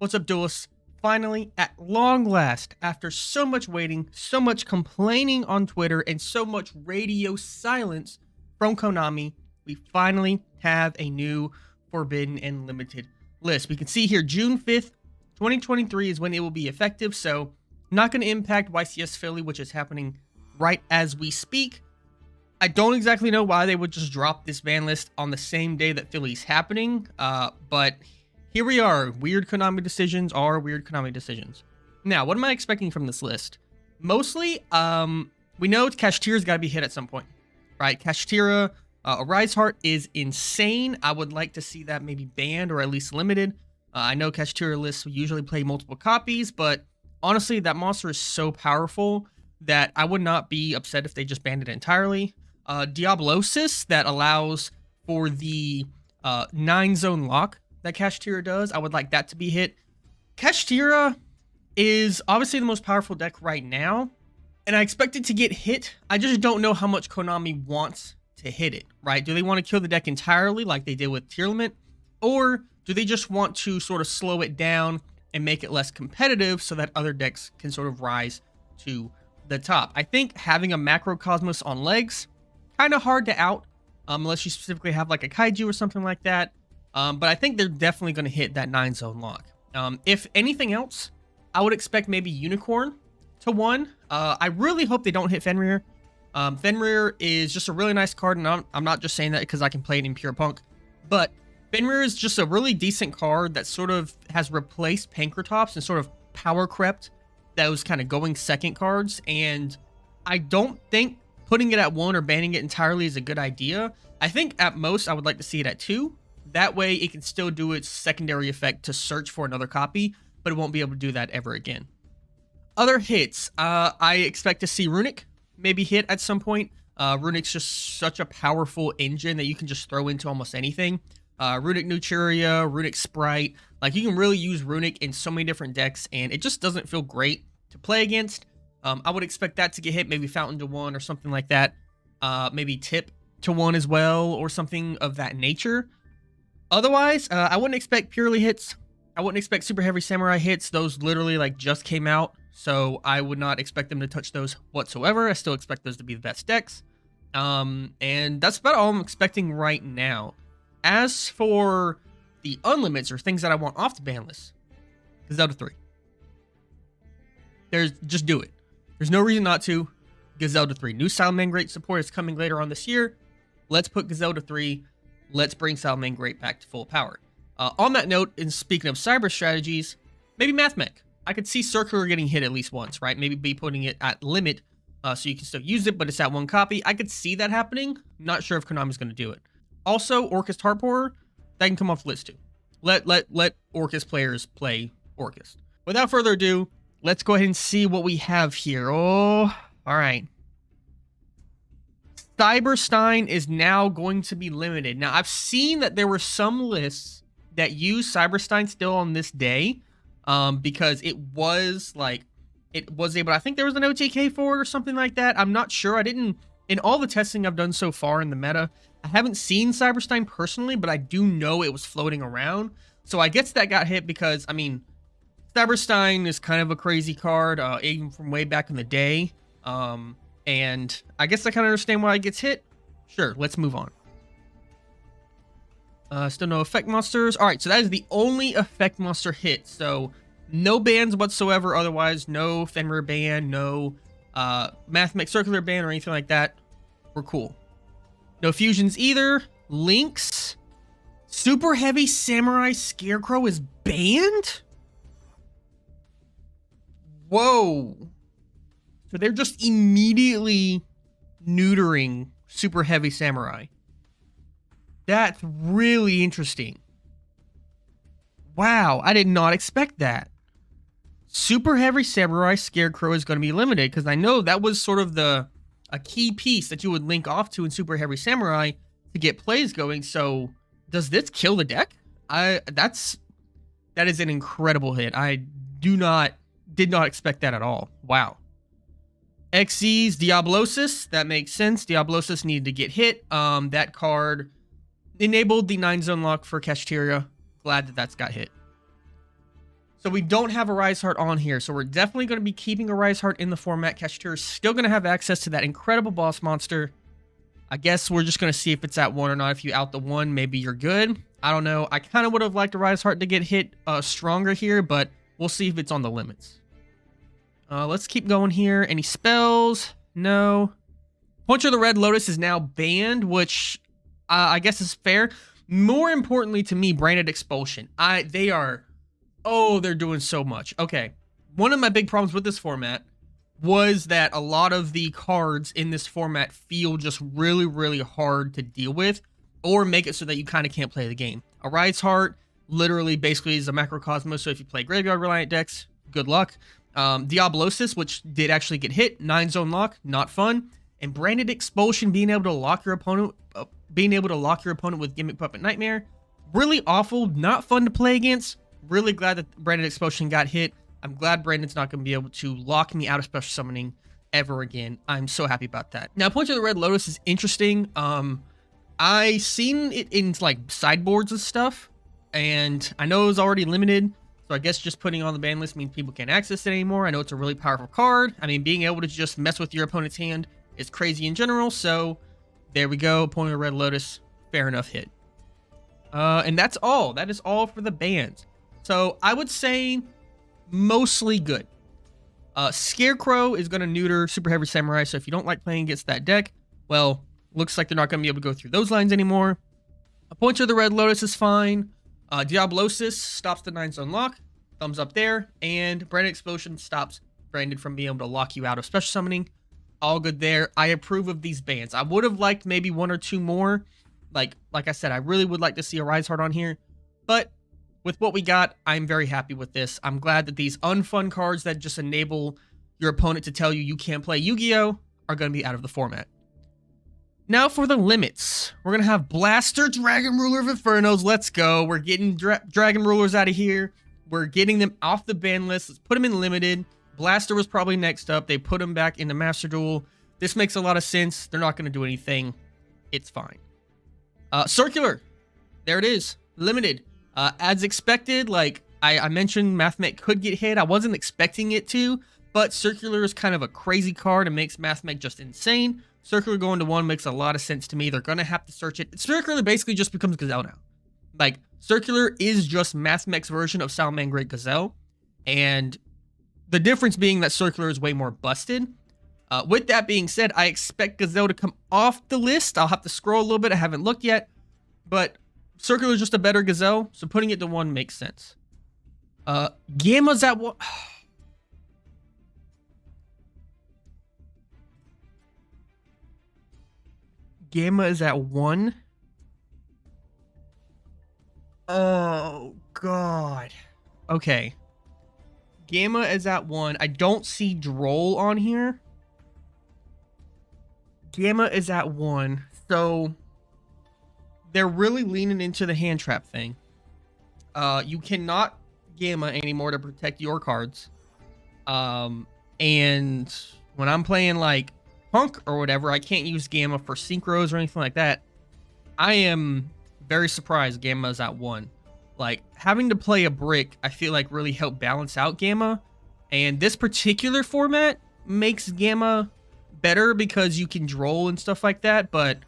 What's up, duelists? Finally, at long last, after so much waiting, so much complaining on Twitter, and so much radio silence from Konami, we finally have a new Forbidden and Limited list. We can see here June 5th, 2023 is when it will be effective, so not going to impact YCS Philly, which is happening right as we speak. I don't exactly know why they would just drop this ban list on the same day that Philly's happening, but here we are. Weird Konami decisions are weird Konami decisions. Now, what am I expecting from this list? Mostly, we know Kashtira's got to be hit at some point, right? Kashtira, Arise Heart is insane. I would like to see that maybe banned or at least limited. I know Kashtira lists usually play multiple copies, but honestly, that monster is so powerful that I would not be upset if they just banned it entirely. Diablosis, that allows for the 9-zone lock that Kashtira does. I would like that to be hit. Kashtira is obviously the most powerful deck right now, and I expect it to get hit. I just don't know how much Konami wants to hit it, right? Do they want to kill the deck entirely like they did with Tier Limit, or do they just want to sort of slow it down and make it less competitive so that other decks can sort of rise to the top? I think having a Macrocosmos on legs, kind of hard to out, unless you specifically have like a Kaiju or something like that. But I think they're definitely going to hit that 9-zone lock. If anything else, I would expect maybe Unicorn to 1. I really hope they don't hit Fenrir. Fenrir is just a really nice card, and I'm not just saying that because I can play it in Pure Punk. But Fenrir is just a really decent card that sort of has replaced Pankratops and sort of power crept those kind of going second cards. And I don't think putting it at 1 or banning it entirely is a good idea. I think at most I would like to see it at 2. That way it can still do its secondary effect to search for another copy, but it won't be able to do that ever again. Other hits, I expect to see Runic maybe hit at some point. Runic's just such a powerful engine that you can just throw into almost anything. Runic Nuturia, Runic Sprite, like you can really use Runic in so many different decks, and it just doesn't feel great to play against. I would expect that to get hit, maybe Fountain to 1 or something like that. Maybe Tip to 1 as well, or something of that nature. Otherwise, I wouldn't expect purely hits. I wouldn't expect Super Heavy Samurai hits. Those literally like just came out, so I would not expect them to touch those whatsoever. I still expect those to be the best decks. And that's about all I'm expecting right now. As for the unlimits or things that I want off the ban list, Gazelda 3. Just do it. There's no reason not to. Gazelda 3. New Salamangreat Great support is coming later on this year. Let's put Gazelda 3. Let's bring Salamangreat Great back to full power. On that note, and speaking of cyber strategies, maybe Mathmech. I could see Circular getting hit at least once, right? Maybe be putting it at limit so you can still use it, but it's at 1 copy. I could see that happening. Not sure if Konami's going to do it. Also, Orcust Heartpourer, that can come off the list too. Let Orcust players play Orcust. Without further ado, let's go ahead and see what we have here. Oh, all right. Cyberstein is now going to be limited. Now, I've seen that there were some lists that use Cyberstein still on this day because it was able, I think there was an OTK for it or something like that. I'm not sure. In all the testing I've done so far in the meta, I haven't seen Cyberstein personally, but I do know it was floating around. So I guess that got hit because, I mean, Cyberstein is kind of a crazy card, even from way back in the day. And I guess I kind of understand why it gets hit. Sure, let's move on. Still no effect monsters. All right, so that is the only effect monster hit. So no bans whatsoever. Otherwise, no Fenrir ban, no Mathmech Circular ban or anything like that. We're cool. No fusions either. Links. Super Heavy Samurai Scarecrow is banned? Whoa. So they're just immediately neutering Super Heavy Samurai. That's really interesting. Wow, I did not expect that. Super Heavy Samurai Scarecrow is going to be limited because I know that was sort of a key piece that you would link off to in Super Heavy Samurai to get plays going. So does this kill the deck? That is an incredible hit. I did not expect that at all. Wow. XZ's Diablosis, that makes sense. Diablosis needed to get hit. That card enabled the 9-zone lock for Kashtira. Glad that that's got hit. So we don't have a Rise Heart on here. So we're definitely going to be keeping a Rise Heart in the format. Cashier is still going to have access to that incredible boss monster. I guess we're just going to see if it's at 1 or not. If you out the 1, maybe you're good. I don't know. I kind of would have liked a Rise Heart to get hit stronger here, but we'll see if it's on the limits. Let's keep going here. Any spells? No. Puncher the Red Lotus is now banned, which I guess is fair. More importantly to me, Branded Expulsion. They're doing so much. Okay. One of my big problems with this format was that a lot of the cards in this format feel just really, really hard to deal with, or make it so that you kind of can't play the game. A Rise Heart literally basically is a Macrocosmos, so if you play Graveyard Reliant decks, good luck. Diablosis, which did actually get hit, 9-zone lock, not fun. And Branded Expulsion, being able to lock your opponent with Gimmick Puppet Nightmare, really awful, not fun to play against. Really glad that Branded Expulsion got hit. I'm glad Brandon's not going to be able to lock me out of special summoning ever again. I'm so happy about that. Now, Puncher the Red Lotus is interesting. I seen it in like sideboards and stuff, and I know it was already limited. So I guess just putting it on the ban list means people can't access it anymore. I know it's a really powerful card. I mean, being able to just mess with your opponent's hand is crazy in general. So there we go. Puncher the Red Lotus, fair enough hit. And that's all. That is all for the bans. So I would say mostly good. Scarecrow is going to neuter Super Heavy Samurai, so if you don't like playing against that deck, well, looks like they're not going to be able to go through those lines anymore. A Puncher the Red Lotus is fine. Diablosis stops the 9-zone lock. Thumbs up there. And Branded Explosion stops Branded from being able to lock you out of special summoning. All good there. I approve of these bans. I would have liked maybe 1 or 2 more. Like I said, I really would like to see a Rise Heart on here. But with what we got, I'm very happy with this. I'm glad that these unfun cards that just enable your opponent to tell you you can't play Yu-Gi-Oh! Are going to be out of the format. Now for the limits. We're going to have Blaster, Dragon Ruler of Infernos. Let's go. We're getting Dragon Rulers out of here. We're getting them off the ban list. Let's put them in limited. Blaster was probably next up. They put them back in the Master Duel. This makes a lot of sense. They're not going to do anything. It's fine. Circular. There it is. Limited. As expected, like I mentioned, Mathmech could get hit. I wasn't expecting it to, but Circular is kind of a crazy card and makes Mathmech just insane. Circular going to 1 makes a lot of sense to me. They're going to have to search it. Circular basically just becomes Gazelle now. Like, Circular is just Mathmech's version of Salamangreat Gazelle, and the difference being that Circular is way more busted. With that being said, I expect Gazelle to come off the list. I'll have to scroll a little bit. I haven't looked yet, but Circular is just a better Gazelle, so putting it to 1 makes sense. Gamma's at 1. Gamma is at 1. Oh, God. Okay. Gamma is at 1. I don't see Droll on here. Gamma is at 1. So they're really leaning into the hand trap thing. You cannot Gamma anymore to protect your cards. And when I'm playing like Punk or whatever, I can't use Gamma for synchros or anything like that. I am very surprised Gamma is at 1. Like, having to play a brick, I feel like really helped balance out Gamma. And this particular format makes Gamma better because you can Droll and stuff like that, but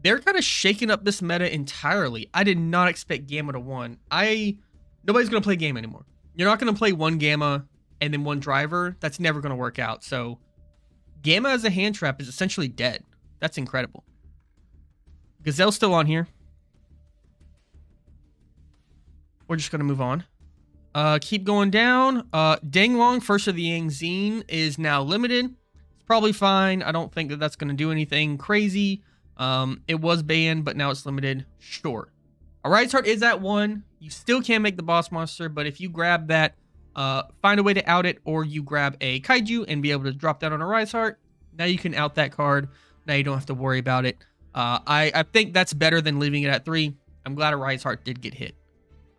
they're kind of shaking up this meta entirely. I did not expect Gamma to 1. Nobody's going to play Gamma anymore. You're not going to play 1 Gamma and then 1 Driver. That's never going to work out. So Gamma as a hand trap is essentially dead. That's incredible. Gazelle's still on here. We're just going to move on. Keep going down. Danglong, First of the Yang Zine, is now limited. It's probably fine. I don't think that that's going to do anything crazy. It was banned, but now it's limited. Sure. A Rise Heart is at 1. You still can't make the boss monster, but if you grab that, find a way to out it, or you grab a Kaiju and be able to drop that on a Rise Heart, now you can out that card. Now you don't have to worry about it. I think that's better than leaving it at 3. I'm glad a Rise Heart did get hit.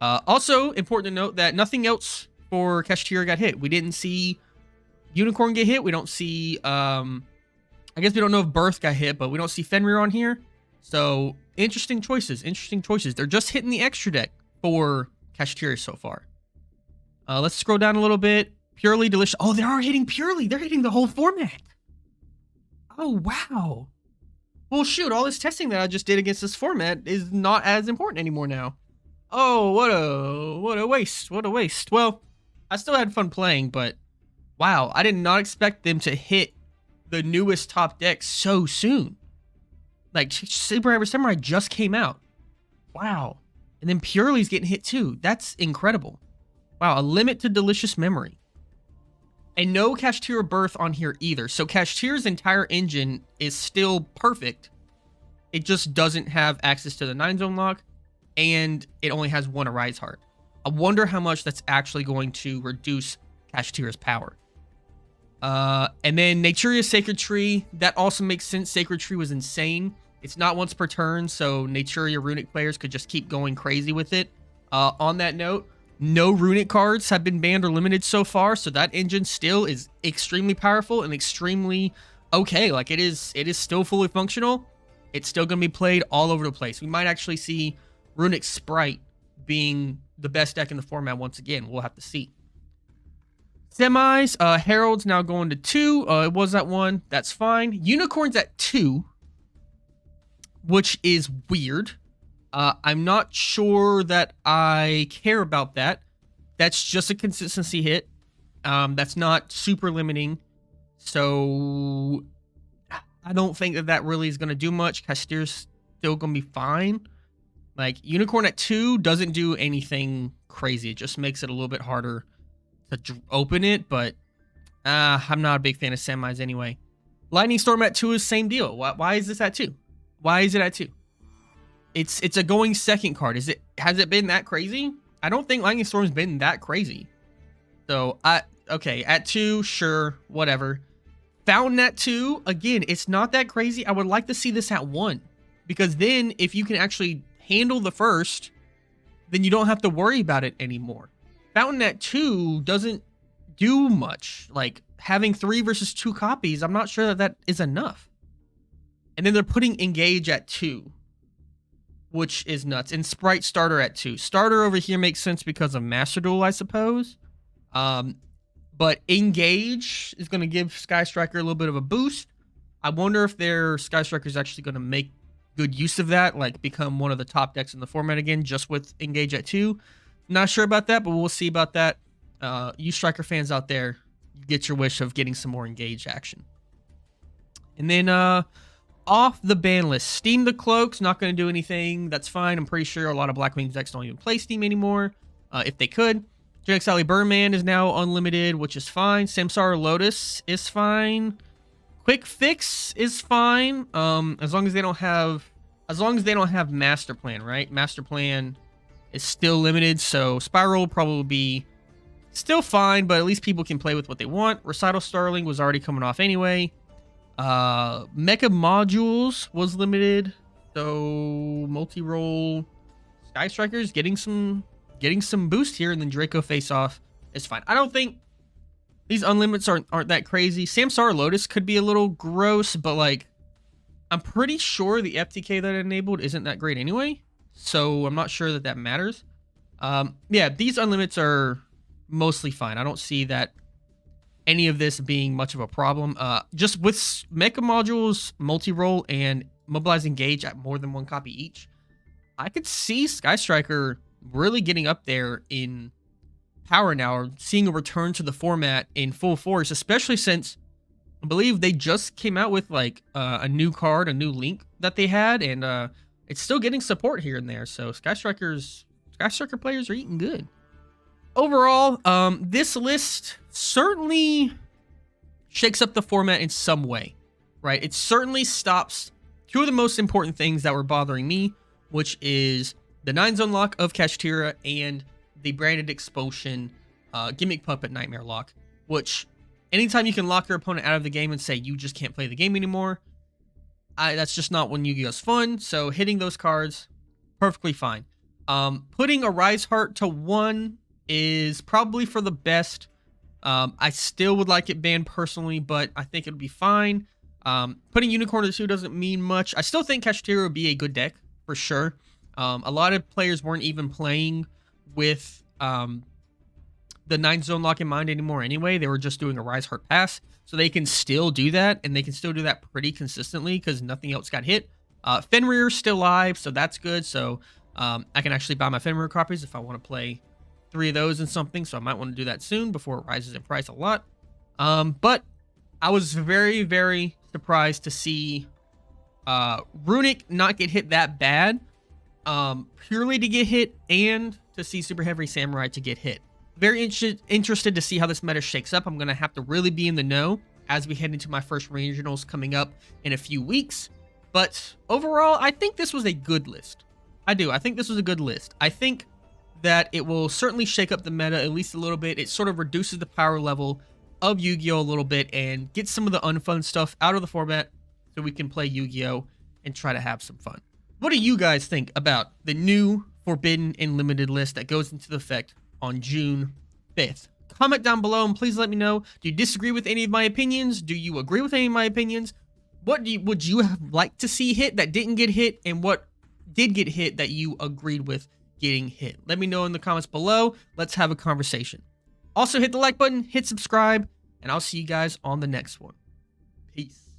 Also, important to note that nothing else for Kashtira got hit. We didn't see Unicorn get hit. We don't see, I guess we don't know if Birth got hit, but we don't see Fenrir on here. So, interesting choices, interesting choices. They're just hitting the extra deck for Kashtira so far. Let's scroll down a little bit. Purely delicious. Oh, they are hitting purely. They're hitting the whole format. Oh, wow. Well, shoot, all this testing that I just did against this format is not as important anymore now. Oh, what a waste. What a waste. Well, I still had fun playing, but wow, I did not expect them to hit the newest top deck so soon. Like, Super Samurai just came out. Wow. And then Purely's getting hit too. That's incredible. Wow, a limit to delicious memory. And no Kashtira Birth on here either. So Kashtira's entire engine is still perfect. It just doesn't have access to the 9-zone lock, and it only has one Arise Heart. I wonder how much that's actually going to reduce Kashtira's power. And then Naturia's Sacred Tree, that also makes sense. Sacred Tree was insane. It's not once per turn, so Naturia Runic players could just keep going crazy with it. On that note, no Runic cards have been banned or limited so far, so that engine still is extremely powerful and extremely okay. Like, it is still fully functional. It's still going to be played all over the place. We might actually see Runic Sprite being the best deck in the format once again. We'll have to see. Semis, Herald's now going to 2. It was at 1. That's fine. Unicorn's at 2, which is weird. I'm not sure that I care about that. That's just a consistency hit. That's not super limiting. So I don't think that really is going to do much. Kashtira's still going to be fine. Like, Unicorn at 2 doesn't do anything crazy. It just makes it a little bit harder to open it, but I'm not a big fan of semis anyway. Lightning Storm at 2 is same deal. Why is this at 2? Why is it at 2? It's a going second card. Has it been that crazy? I don't think Lightning Storm's been that crazy. So okay, at 2, sure, whatever. Fountain at 2, again, it's not that crazy. I would like to see this at 1, because then if you can actually handle the first, then you don't have to worry about it anymore. Fountain at 2 doesn't do much. Like, having 3 versus 2 copies, I'm not sure that is enough. And then they're putting Engage at 2, which is nuts. And Sprite Starter at 2. Starter over here makes sense because of Master Duel, I suppose. But Engage is going to give Sky Striker a little bit of a boost. I wonder if their Sky Striker is actually going to make good use of that, like become one of the top decks in the format again, just with Engage at 2. Not sure about that, but we'll see about that. You Striker fans out there, get your wish of getting some more Engage action. And then off the ban list, Steam the Cloak's not going to do anything. That's fine. I'm pretty sure a lot of Black Wings decks don't even play Steam anymore. If they could. Jack Sally Birdman is now unlimited, which is fine. Samsara Lotus is fine. Quick Fix is fine. As long as they don't have Master Plan, right? Master Plan is still limited, so Spiral will probably be still fine, but at least people can play with what they want. Recital Starling was already coming off anyway. Mecha Modules was limited, so multi-roll Sky Strikers getting some boost here, and then Draco Face Off is fine. I don't think these unlimits aren't that crazy. Samsara Lotus could be a little gross, but like, I'm pretty sure the FTK that it enabled isn't that great anyway, so I'm not sure that matters. Yeah, these unlimits are mostly fine. I don't see that any of this being much of a problem. Just with Mecha Modules, multi-roll, and Mobilize Engage at more than 1 copy each, I could see Sky Striker really getting up there in power now, or seeing a return to the format in full force, especially since I believe they just came out with like a new card, a new link that they had, and it's still getting support here and there. So Sky Striker players are eating good. Overall, this list certainly shakes up the format in some way, right? It certainly stops 2 of the most important things that were bothering me, which is the 9-zone lock of Kashtira and the branded expulsion Gimmick Puppet Nightmare lock, which anytime you can lock your opponent out of the game and say you just can't play the game anymore, that's just not when Yu-Gi-Oh's fun. So hitting those cards, perfectly fine. Putting a Rise Heart to 1 is probably for the best. I still would like it banned personally, but I think it'll be fine. Putting Unicorn to 2 doesn't mean much. I still think Kashtira would be a good deck for sure. A lot of players weren't even playing with the the 9 zone lock in mind anymore anyway. They were just doing a Rise Hard Pass, so they can still do that, and they can still do that pretty consistently because nothing else got hit. Fenrir's still live, so that's good. So I can actually buy my Fenrir copies if I want to play 3 of those and something, so I might want to do that soon before it rises in price a lot. But I was very, very surprised to see Runic not get hit that bad, purely to get hit, and to see Super Heavy Samurai to get hit. Very interested to see how this meta shakes up. I'm going to have to really be in the know as we head into my first regionals coming up in a few weeks. But overall, I think this was a good list. I do. I think this was a good list. I think that it will certainly shake up the meta at least a little bit. It sort of reduces the power level of Yu-Gi-Oh! A little bit and gets some of the unfun stuff out of the format so we can play Yu-Gi-Oh! And try to have some fun. What do you guys think about the new Forbidden and Limited list that goes into effect on June 5th? Comment down below and please let me know. Do you disagree with any of my opinions? Do you agree with any of my opinions? What would you have liked to see hit that didn't get hit, and what did get hit that you agreed with getting hit? Let me know in the comments below. Let's have a conversation. Also, hit the like button, hit subscribe, and I'll see you guys on the next one. Peace.